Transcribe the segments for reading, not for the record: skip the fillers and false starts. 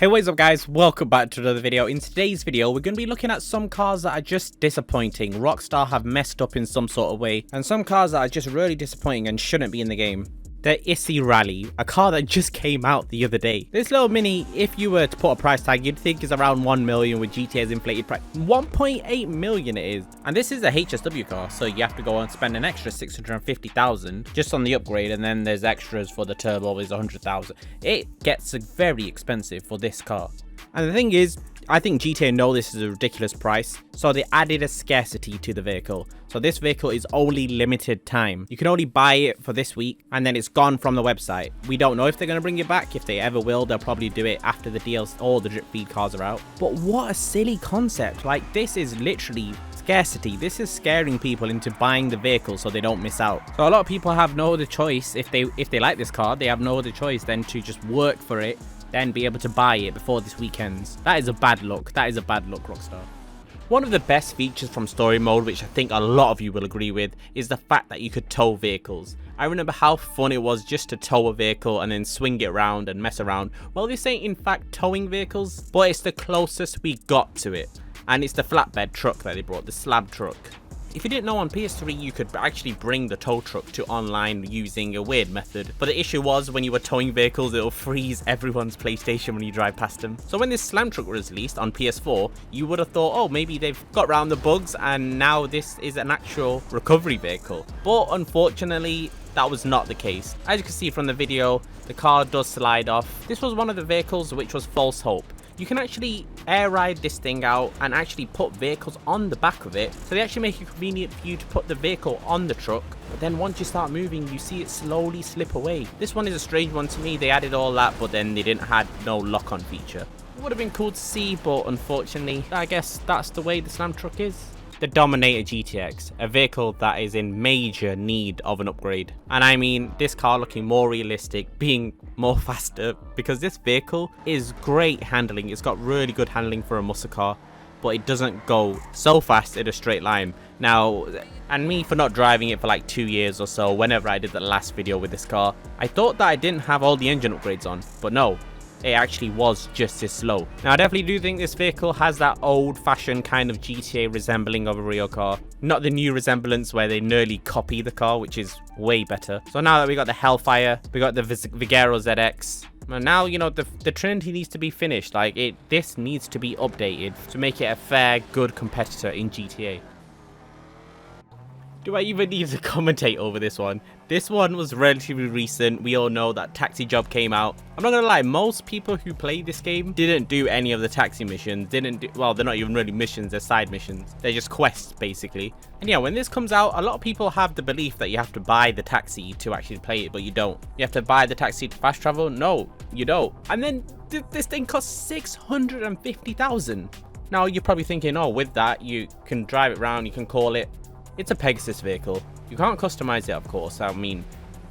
Hey, what is up guys, welcome back to another video. In today's video we're going to be looking at some cars that are just disappointing. Rockstar have messed up in some sort of way, and some cars that are just really disappointing and shouldn't be in the game. The Issy Rally, a car that just came out the other day. This little mini, if you were to put a price tag, you'd think is around 1 million with GTA's inflated price. 1.8 million it is. And this is a HSW car, so you have to go and spend an extra 650,000 just on the upgrade, and then there's extras for the turbo is 100,000. It gets very expensive for this car. And the thing is, I think GTA know this is a ridiculous price, so they added a scarcity to the vehicle. So this vehicle is only limited time. You can only buy it for this week, and then it's gone from the website. We don't know if they're going to bring it back. If they ever will, they'll probably do it after the DLC, all the drip feed cars are out. But what a silly concept. Like, this is literally scarcity. This is scaring people into buying the vehicle so they don't miss out. So a lot of people have no other choice. If they like this car, they have no other choice than to just work for it, then be able to buy it before this weekend's. That is a bad look. That is a bad look, Rockstar. One of the best features from story mode, which I think a lot of you will agree with, is the fact that you could tow vehicles. I remember how fun it was just to tow a vehicle and then swing it around and mess around. Well, this ain't in fact towing vehicles, but it's the closest we got to it. And it's the flatbed truck that they brought, the slab truck. If you didn't know, on PS3 you could actually bring the tow truck to online using a weird method, but the issue was when you were towing vehicles it'll freeze everyone's PlayStation when you drive past them. So when this slam truck was released on PS4, you would have thought, oh, maybe they've got around the bugs and now this is an actual recovery vehicle. But unfortunately, that was not the case. As you can see from the video, the car does slide off. This was one of the vehicles which was false hope. You can actually air ride this thing out and actually put vehicles on the back of it. So they actually make it convenient for you to put the vehicle on the truck. But then once you start moving, you see it slowly slip away. This one is a strange one to me. They added all that, but then they didn't have no lock-on feature. It would have been cool to see, but unfortunately, I guess that's the way the slam truck is. The Dominator GTX, a vehicle that is in major need of an upgrade. And I mean, this car looking more realistic, being more faster, because this vehicle is great handling. It's got really good handling for a muscle car, but it doesn't go so fast in a straight line. Now, and me for not driving it for like 2 years or so, whenever I did the last video with this car, I thought that I didn't have all the engine upgrades on, but no. It actually was just as slow. Now, I definitely do think this vehicle has that old-fashioned kind of GTA resembling of a real car. Not the new resemblance where they nearly copy the car, which is way better. So now that we got the Hellfire, we got the Vigero ZX. And now, you know, the Trinity needs to be finished. Like, this needs to be updated to make it a fair, good competitor in GTA. Do I even need to commentate over this one? This one was relatively recent. We all know that Taxi Job came out. I'm not gonna lie, most people who played this game didn't do any of the taxi missions. Well, they're not even really missions, they're side missions. They're just quests, basically. And yeah, when this comes out, a lot of people have the belief that you have to buy the taxi to actually play it, but you don't. You have to buy the taxi to fast travel? No, you don't. And then this thing costs 650,000. Now, you're probably thinking, oh, with that, you can drive it around, you can call it. It's a Pegasus vehicle. You can't customize it, of course. I mean,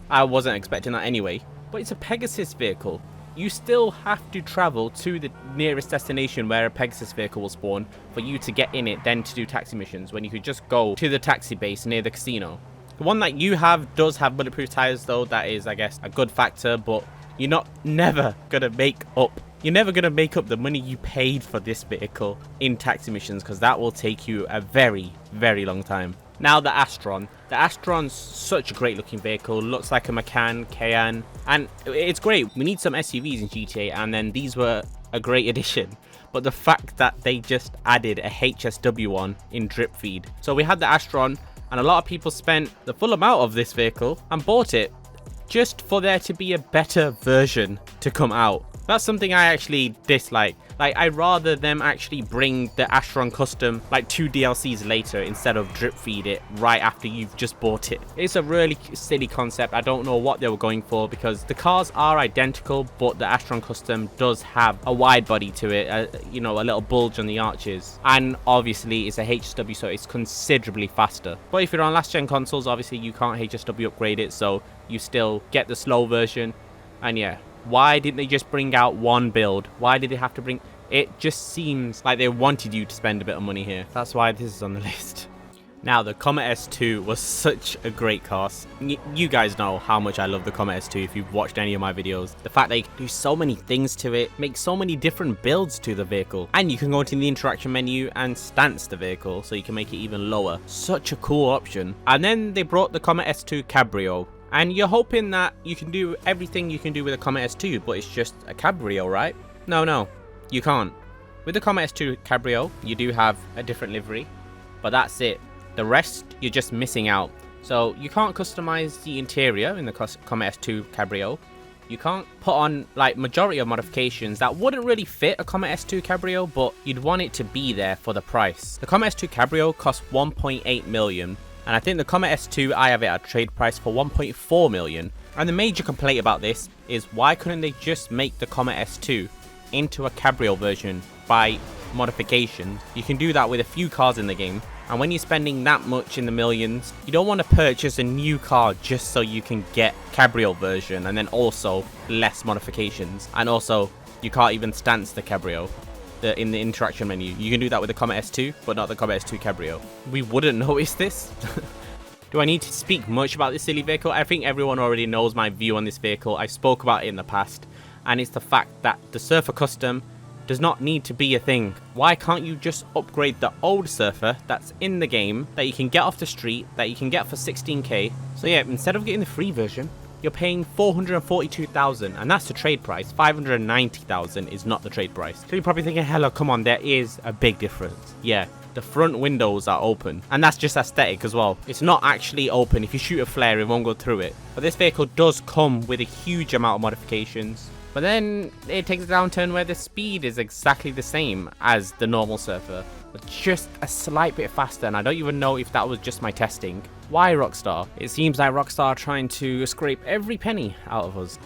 I wasn't expecting that anyway. But it's a Pegasus vehicle. You still have to travel to the nearest destination where a Pegasus vehicle will spawn for you to get in it, then to do taxi missions, when you could just go to the taxi base near the casino. The one that you have does have bulletproof tires, though. That is, I guess, a good factor, but you're never gonna make up. You're never going to make up the money you paid for this vehicle in taxi missions, because that will take you a very, very long time. Now the Astron. The Astron's such a great looking vehicle. Looks like a Macan, Cayenne. And it's great. We need some SUVs in GTA, and then these were a great addition. But the fact that they just added a HSW one in drip feed. So we had the Astron, and a lot of people spent the full amount of this vehicle and bought it just for there to be a better version to come out. That's something I actually dislike. Like, I'd rather them actually bring the Astron Custom like 2 DLCs later instead of drip feed it right after you've just bought it. It's a really silly concept. I don't know what they were going for, because the cars are identical, but the Astron Custom does have a wide body to it, you know, a little bulge on the arches. And obviously it's a HSW, so it's considerably faster. But if you're on last gen consoles, obviously you can't HSW upgrade it, so you still get the slow version. And yeah. Why didn't they just bring out one build? Why did they have to bring... It just seems like they wanted you to spend a bit of money here. That's why this is on the list. Now, the Comet S2 was such a great car. You guys know how much I love the Comet S2 if you've watched any of my videos. The fact they do so many things to it, make so many different builds to the vehicle. And you can go into the interaction menu and stance the vehicle so you can make it even lower. Such a cool option. And then they brought the Comet S2 Cabrio. And you're hoping that you can do everything you can do with a Comet S2, but it's just a Cabrio, right? No, you can't. With the Comet S2 Cabrio, you do have a different livery, but that's it. The rest, you're just missing out. So you can't customize the interior in the Comet S2 Cabrio. You can't put on like majority of modifications that wouldn't really fit a Comet S2 Cabrio, but you'd want it to be there for the price. The Comet S2 Cabrio costs 1.8 million, and I think the Comet S2 I have it at trade price for 1.4 million. And the major complaint about this is why couldn't they just make the Comet S2 into a Cabrio version by modification? You can do that with a few cars in the game. And when you're spending that much in the millions, you don't want to purchase a new car just so you can get Cabrio version and then also less modifications. And also, you can't even stance the Cabrio in the interaction menu. You can do that with the Comet S2, but not the Comet S2 Cabrio. We wouldn't notice this. Do I need to speak much about this silly vehicle? I think everyone already knows my view on this vehicle. I spoke about it in the past. And it's the fact that the Surfer Custom does not need to be a thing. Why can't you just upgrade the old Surfer that's in the game, that you can get off the street, that you can get for 16k? So yeah, instead of getting the free version, you're paying 442,000, and that's the trade price. 590,000 is not the trade price. So you're probably thinking, hello, come on, there is a big difference. Yeah, the front windows are open, and that's just aesthetic as well. It's not actually open. If you shoot a flare, it won't go through it. But this vehicle does come with a huge amount of modifications. But then it takes a downturn where the speed is exactly the same as the normal Surfer, but just a slight bit faster, and I don't even know if that was just my testing. Why Rockstar? It seems like Rockstar are trying to scrape every penny out of us.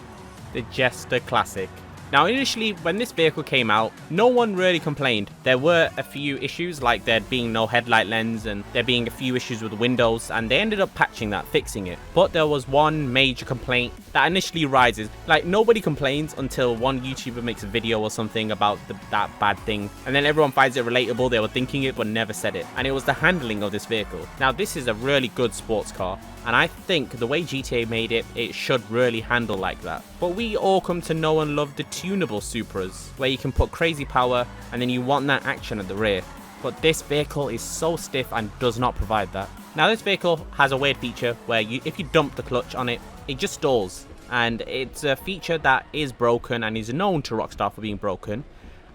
The Jester Classic. Now initially, when this vehicle came out, no one really complained. There were a few issues, like there being no headlight lens and there being a few issues with Windows, and they ended up patching that, fixing it. But there was one major complaint that initially rises. Like, nobody complains until one YouTuber makes a video or something about that bad thing, and then everyone finds it relatable. They were thinking it but never said it, and it was the handling of this vehicle. Now this is a really good sports car, and I think the way GTA made it, it should really handle like that. But we all come to know and love the tunable Supras, where you can put crazy power and then you want that action at the rear. But this vehicle is so stiff and does not provide that. Now this vehicle has a weird feature where if you dump the clutch on it, it just stalls. And it's a feature that is broken and is known to Rockstar for being broken.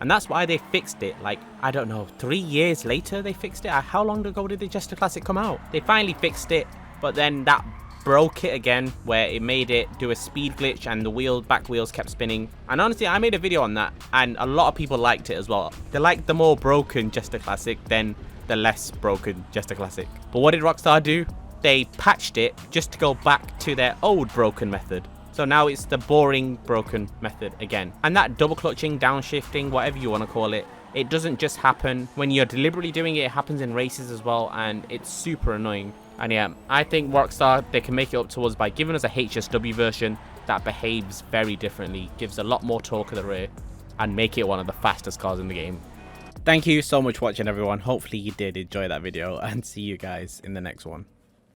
And that's why they fixed it. Like, I don't know, 3 years later they fixed it? How long ago did the Jester Classic come out? They finally fixed it. But then that broke it again, where it made it do a speed glitch and the back wheels kept spinning. And honestly, I made a video on that and a lot of people liked it as well. They liked the more broken Jester Classic than the less broken Jester Classic. But what did Rockstar do? They patched it just to go back to their old broken method. So now it's the boring broken method again. And that double clutching, downshifting, whatever you want to call it, it doesn't just happen when you're deliberately doing it, it happens in races as well, and it's super annoying. And yeah, I think Rockstar, they can make it up to us by giving us a HSW version that behaves very differently, gives a lot more torque at the rear, and make it one of the fastest cars in the game. Thank you so much for watching, everyone. Hopefully you did enjoy that video, and see you guys in the next one.